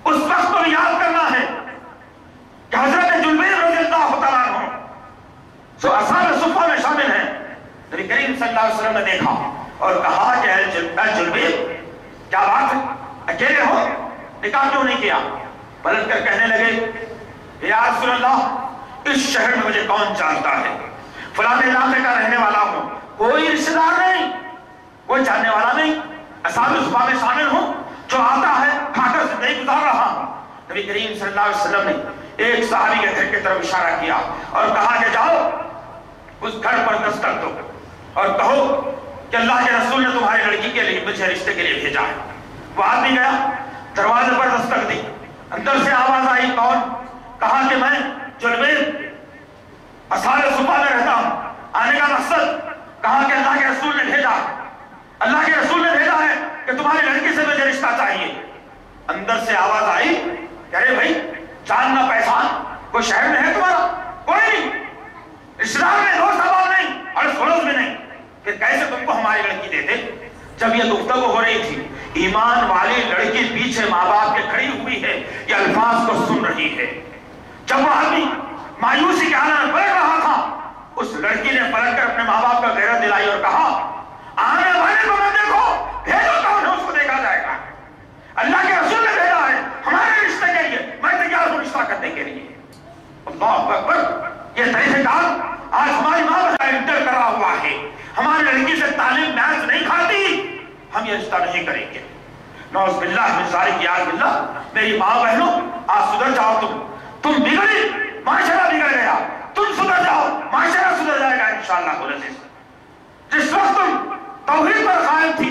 اس وقت کو یاد کرنا ہے کہ حضرت جلبیر رضی اللہ تعالیٰ عنہ جو اصحاب صفہ میں شامل ہیں، نبی کریم صلی اللہ علیہ وسلم نے دیکھا اور کہا کہ اے جلبیر کیا بات ہے، اکیلے ہو، نکاح کیوں نہیں کیا؟ پلٹ کر کہنے لگے یا رسول اللہ اس شہر میں مجھے کون جانتا ہے، فلاں علاقے کا رہنے والا ہوں، کوئی رشتہ دار نہیں، کوئی جاننے والا نہیں، اصحاب صفہ میں شامل ہوں، جو آتا ہے کھا کر زندگی گزار رہا ہوں۔ نبی کریم صلی اللہ علیہ وسلم نے ایک صحابی کے گھر کی طرف اشارہ کیا اور کہا کہ جاؤ اس گھر پر دستک دو اور کہو کہ اللہ کے رسول نے تمہاری لڑکی کے لیے مجھے رشتے کے لیے بھیجا ہے۔ وہ آدمی گیا، دروازے پر دستک دی، اندر سے آواز آئی، کون؟ کہا کہ میں جلبیر اصحاب صفہ میں رہتا ہوں، آنے کا مقصد؟ کہا کہ اللہ کے رسول نے بھیجا، اللہ کے رسول نے بھیجا ہے کہ تمہاری لڑکی سے مجھے رشتہ چاہیے۔ اندر سے آواز آئی کہ ارے بھائی جان نہ پہچان، کوئی شہر میں ہے تمہارا؟ کوئی نہیں، رشتہ دار میں دوست احباب نہیں، اڑوس پڑوس میں نہیں، پھر کیسے تم کو ہماری لڑکی دیتے؟ جب یہ گفتگو ہو رہی تھی، ایمان والی لڑکی پیچھے ماں باپ کے کھڑی ہوئی ہے، یہ الفاظ کو سن رہی ہے۔ جب وہ آدمی مایوسی کے حالت میں پلٹ رہا تھا، اس لڑکی نے پلٹ کر اپنے ماں باپ کا غیرت دلائی اور کہا آنے والے کو نہ دیکھو، بھیجو تو انہیں اس کو دیکھا جائے گا، اللہ کے رسول نے بھیجا ہے ہمارے رشتے کے لیے، میں تیار ہوں رشتہ کرنے کے لیے۔ اللہ اکبر! یہ طریقہ کار آج ہماری ماں بچہ انٹر کرا ہوا ہے، ہماری لڑکی سے تعلیم میچ نہیں کھاتی، ہم یہ رشتہ نہیں کریں گے۔ نعوذ باللہ من ذالک، یا باللہ، میری ماں بہنوں آج سدھر جاؤ، تم بگڑی، معاشرہ بگڑ گیا، تم سدھر جاؤ، معاشرہ سدھر جائے گا انشاءاللہ العزیز۔ جس وقت تم توحید پر قائم تھی،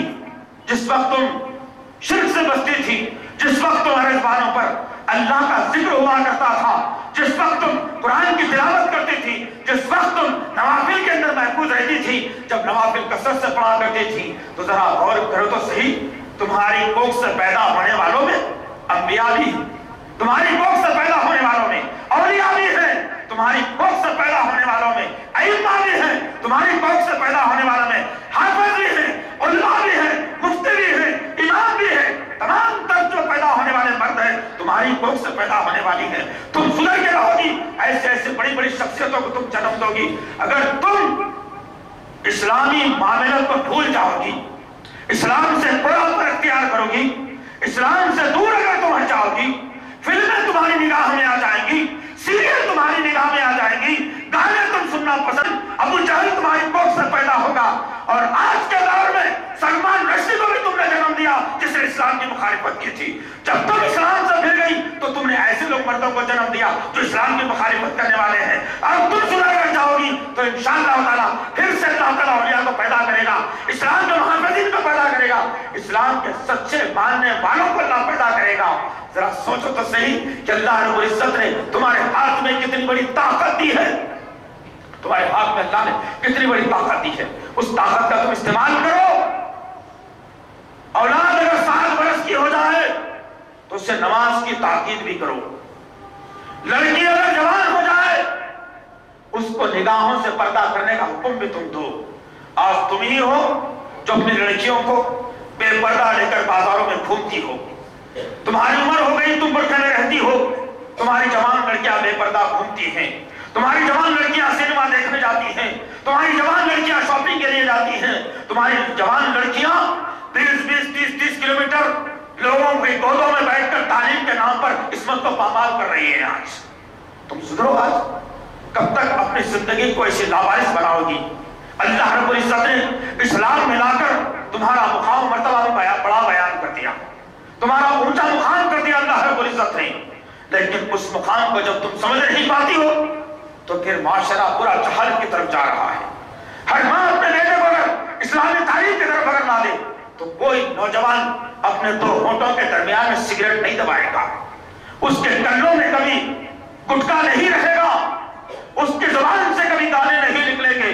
جس وقت تم شرک سے بچتی تھی، جس وقت تمہارے زبانوں پر اللہ کا ذکر ہوا کرتا تھا، جس وقت تم قرآن کی تلاوت کرتی تھی، جس وقت تم نوافل کے اندر محفوظ رہتی تھی، جب نوافل کثرت سے پڑھا کرتی تھی، تو ذرا غور کرو تو صحیح، تمہاری کوکھ سے پیدا ہونے والوں میں انبیاء بھی ہیں، تمہاری کوکھ سے پیدا ہونے والوں میں اولیاء بھی ہیں، تمہاری کوکھ سے پیدا ہونے والوں میں ائمہ بھی ہیں، تمہاری کوکھ سے پیدا ہونے والوں میں ہر پیدا ہونے والی ہے. تم سدھر کے رہو گی, ایسے ایسے بڑی بڑی شخصیتوں کو تم جنم دو گی. اگر تم اسلامی معاملات کو بھول جاؤ گی, اسلام سے قرب پر اختیار کرو گی, اسلام سے دور اگر تم ہٹ جاؤ گی, فلمیں تمہاری نگاہ میں آ جائیں گی, سیریل تمہاری نگاہ میں آ جائیں گی, گانے تم سننا پسند, ابو جہل تمہاری کوکھ سے پیدا ہوگا. اور آج کے دور میں سلمان رشدی کو بھی تم نے جنم دیا جس نے اسلام کی مخالفت کی تھی. جب تم اسلام سے پھر گئی تو تم نے ایسے لوگ مردوں کو جنم دیا جو اسلام کی مخالفت کرنے والے ہیں. اور تم سدھر کر جاؤ گی تو انشاءاللہ تعالیٰ پھر سے اللہ تعالیٰ اولیاء کو پیدا کرے گا, اسلام کے محافظین کو پیدا کرے گا, اسلام کے سچے ماننے والوں کو اللہ پیدا کرے گا. ذرا سوچو تو صحیح کہ اللہ رب العزت نے تمہارے ہاتھ میں کتنی بڑی طاقت دی ہے, تمہارے ہاتھ میں اللہ نے کتنی بڑی طاقت دی ہے. اس طاقت کا تم استعمال کرو. اولاد اگر 7 برس کی ہو جائے تو اس سے نماز کی تاکید بھی کرو. لڑکی اگر جوان ہو جائے اس کو نگاہوں سے پردہ کرنے کا حکم بھی تم دو. آج تم ہی ہو جو اپنی لڑکیوں کو بے پردہ لے کر بازاروں میں گھومتی ہو. تمہاری عمر ہو گئی, تم برقع میں رہتی ہو, تمہاری جوان لڑکیاں بے پردہ گھومتی ہیں, تمہاری جوان لڑکیاں سینما دیکھنے جاتی ہیں, تمہاری جوان لڑکیاں شاپنگ کے لیے جاتی ہیں, تمہاری جوان لڑکیاں 20-30 کلومیٹر لوگوں کی گودوں میں بیٹھ کر تعلیم کے نام پر عصمت کو پامال کر رہی ہیں. آج تم سدھرو. آج کب تک اپنی زندگی کو ایسے لاوارث بناؤ گی؟ اللہ رب العزت نے اسلام میں لا کر تمہارا مقام مرتبہ بڑا بیان کر دیا, تمہارا اونچا مقام کر دیا اللہ رب العزت نے. لیکن اس مقام کو جب تم سمجھ نہیں پاتی ہو تو پھر معاشرہ پورا جہالت کی طرف جا رہا ہے. ہر ماں اپنے بیٹے کو اگر اسلامی تعلیم کی طرف اگر نہ دے تو کوئی نوجوان اپنے 2 ہونٹوں کے درمیان میں سگریٹ نہیں دبائے گا, اس کے کنوں میں کبھی گٹکا نہیں رہے گا, اس کے زبان سے کبھی گانے نہیں نکلیں گے,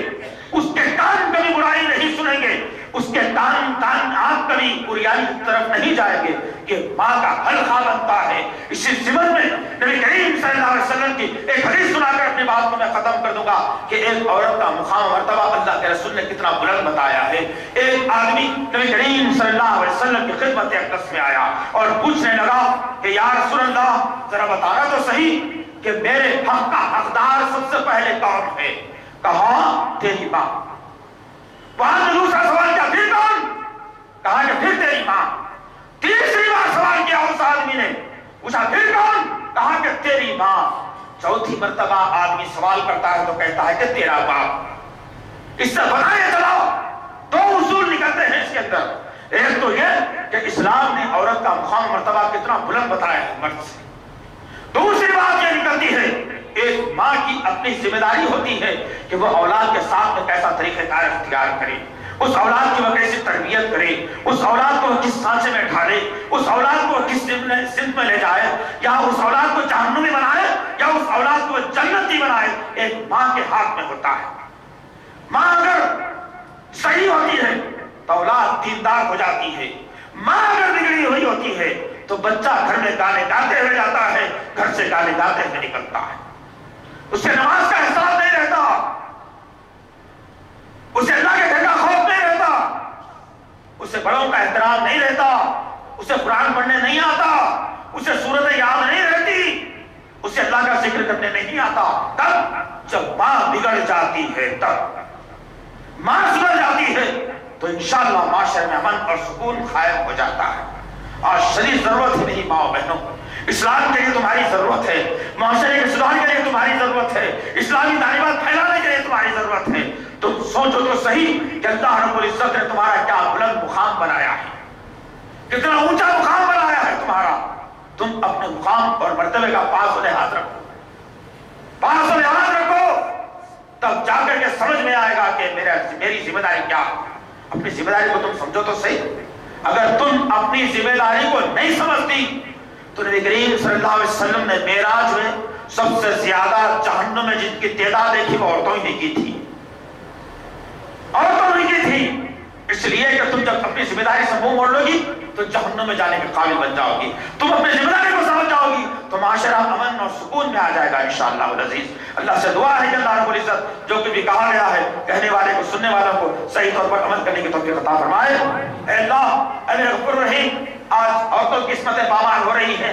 اس کے کان کبھی برائی نہیں سنیں گے, اس کے کان آنکھ کبھی بریائی کی طرف نہیں جائیں گے. کہ ماں کا حلقہ بنتا ہے. اسی ضمن میں نبی کریم صلی اللہ علیہ وسلم کی ایک حدیث سنا کر اپنی بات کو میں ختم کر دوں گا کہ ایک عورت کا مقام مرتبہ اللہ کے رسول نے کتنا بلند بتایا ہے. ایک آدمی نبی کریم صلی اللہ علیہ وسلم کی خدمت اقدس میں آیا اور پوچھنے لگا کہ یا رسول اللہ ذرا بتانا تو صحیح کہ میرے حق کا حقدار سب سے پہلے کون ہے؟ کہا تیری ماں. وہاں سے دوسرا سوال کیا؟ پھر کون؟ کہا کہ پھر تیری ماں. تیسری بار سوال کیا اس آدمی نے, پوچھا پھر کون؟ کہا کہ تیری ماں. چوتھی مرتبہ آدمی سوال کرتا ہے تو کہتا ہے کہ تیرا باپ. اس سے بتائیں چلاؤ 2 اصول نکلتے ہیں اس کے اندر. ایک تو یہ کہ اسلام نے عورت کا مقام مرتبہ کتنا بلند بتایا ہے مرد سے. دوسری بات یہ نکلتی ہے ایک ماں کی اپنی ذمہ داری ہوتی ہے کہ وہ اولاد کے ساتھ میں کیسا طریقہ کار اختیار کرے, اس اولاد کی وہ کیسی تربیت کرے, اس اولاد کو کس سانچے میں ڈھالے, اس اولاد کو کس سمت میں لے جائے, یا اس اولاد کو جہنمی بنائے یا اس اولاد کو جنتی بنائے. ایک ماں کے ہاتھ میں ہوتا ہے. ماں اگر صحیح ہوتی ہے تو اولاد دیندار ہو جاتی ہے. ماں اگر بگڑی ہوئی ہوتی ہے تو بچہ گھر میں گانے گاتے ہوئے جاتا ہے, گھر سے گانے گاتے ہوئے نکلتا ہے. اسے نماز کا احساس نہیں رہتا, اسے اللہ کے گھر کا خوف نہیں رہتا, اسے بڑوں کا احترام نہیں رہتا, اسے قرآن پڑھنے نہیں آتا, اسے سورت یاد نہیں رہتی, اسے اللہ کا ذکر کرنے نہیں آتا. تب جب ماں بگڑ جاتی ہے, تب ماں سدھر جاتی ہے تو انشاءاللہ معاشرے میں امن اور سکون قائم ہو جاتا ہے. آج شدید ضرورت ہے میری ماں بہنوں, اسلام کے لیے تمہاری ضرورت ہے, معاشرے کے سدھار کے لیے تمہاری ضرورت ہے, اسلامی تعلیمات پھیلانے کے لیے تمہاری ضرورت ہے. تم سوچو تو صحیح کہ اللہ رب العزت نے تمہارا کیا بلند مقام بنایا ہے, کتنا اونچا مقام بنایا ہے تمہارا. تم اپنے مقام اور مرتبے کا پاس و لحاظ رکھو, پاس و لحاظ رکھو, تب جا کر کے سمجھ میں آئے گا کہ میری ذمہ داری کیا ہے. اپنی ذمہ داری کو تم سمجھو تو صحیح. اگر تم اپنی ذمہ داری کو نہیں سمجھتی تو نبی کریم صلی اللہ علیہ وسلم نے معراج میں سب سے زیادہ جہنم میں جن کی تعداد دیکھی وہ عورتوں ہی کی تھی, عورتوں ہی کی تھی. اس لیے کہ تم جب اپنی ذمہ داری سے منہ موڑ لو گی تو جہنم میں جانے کے قابل بن جاؤ گی. تم اپنی ذمہ داری کو سمجھ جاؤ گی تو معاشرہ امن اور سکون میں آ جائے گا انشاءاللہ العزیز. اللہ سے دعا ہے کہ اللہ رب العزت جو کچھ بھی کہا گیا ہے کہنے والے کو سننے والوں کو صحیح طور پر عمل کرنے کی توفیق عطا فرمائے. اے اللہ اے غفور رحیم, آج عورتوں کی قسمتیں پامال ہو رہی ہیں,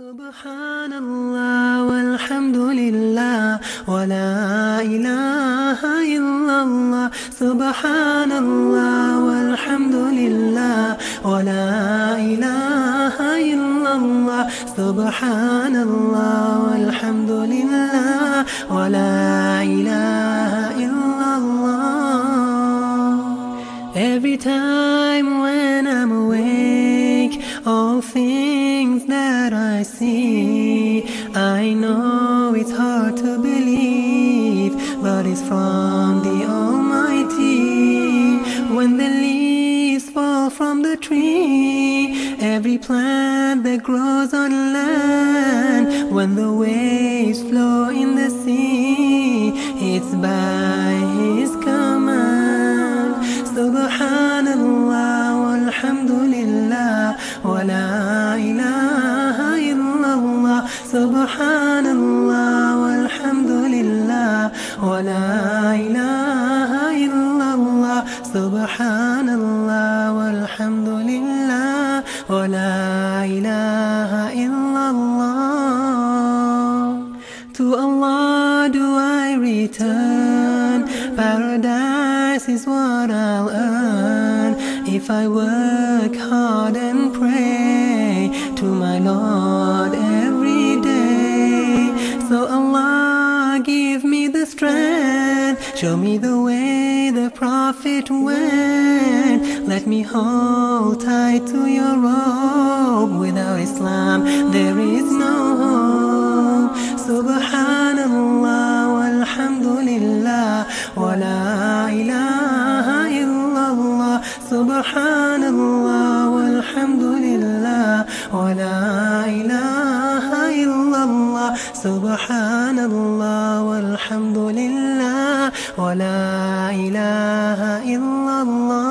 Subhanallah walhamdulillah wa la ilaha illallah. Subhanallah walhamdulillah wa la ilaha illallah. Subhanallah walhamdulillah wa la ilaha illallah. Every time when I'm awake, all things that I see, I know it's hard to believe, but it's from the Almighty. When the leaves fall from the tree, every plant that grows on land, when the waves flow in the sea, it's by His command. Subhanallah walhamdulillah wa la ilaha illallah. Subhanallah walhamdulillah wa la ilaha illallah. Subhanallah walhamdulillah wa la ilaha illallah. To Allah do I return, paradise is what I'll earn if I work hard and pray to my Lord every day. So Allah give me the strength, show me the way the Prophet went. Let me hold tight to your robe. Without Islam there is no hope. Subhanallah walhamdulillah wa la ilaha illallah. Subhanallah walhamdulillah wa la ilaha illallah. Subhanallah walhamdulillah wa la ilaha illallah.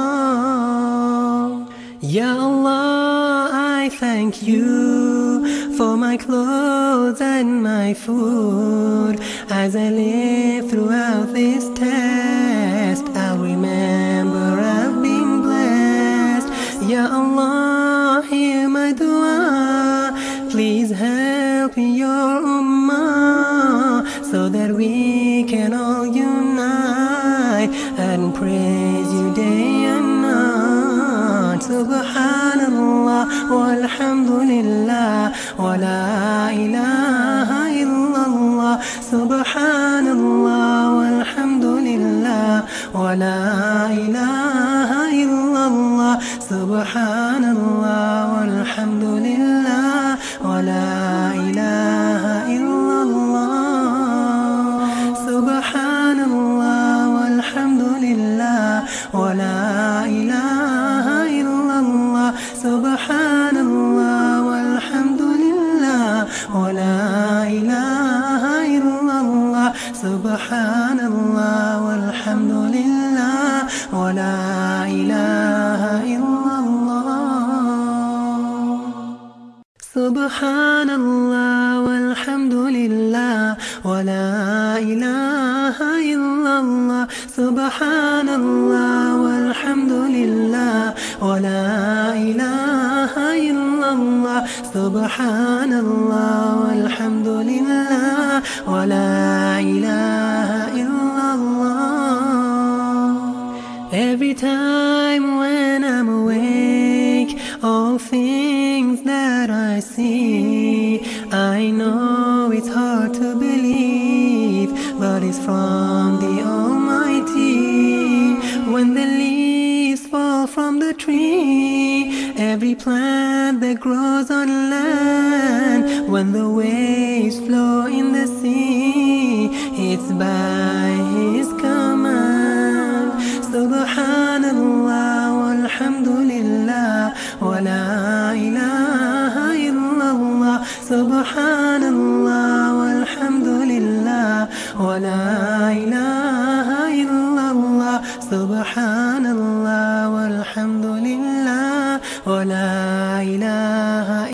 Ya Allah, I thank you for my clothes and my food. As I live throughout this test, I'll remember I've been blessed. Ya Allah, hear my dua. Please help your ummah so that we can all unite and praise you day and night. Subhanallah walhamdulillah wa la ilaha illallah. Subhanallah walhamdulillah wa la ilaha illallah. Subhanallah walhamdulillah wa la ilaha illallah. Subhanallah walhamdulillah wa la ilaha illallah. Subhanallah walhamdulillah wa la ilaha illallah. Subhanallah walhamdulillah wa la ilaha illallah. Subhanallah walhamdulillah wa la ilaha illallah. Subhanallah walhamdulillah wa la ilaha illallah. Subhanallah walhamdulillah wa la ilaha illallah. Every time when I'm awake, all things that I see, I know it's hard to believe, but it's from the Almighty. When the leaves fall from the tree, every plant that grows on land, when the waves flow in the sea, it's by His command. Subhanallah walhamdulillah wa la ilaha illallah. ولا إله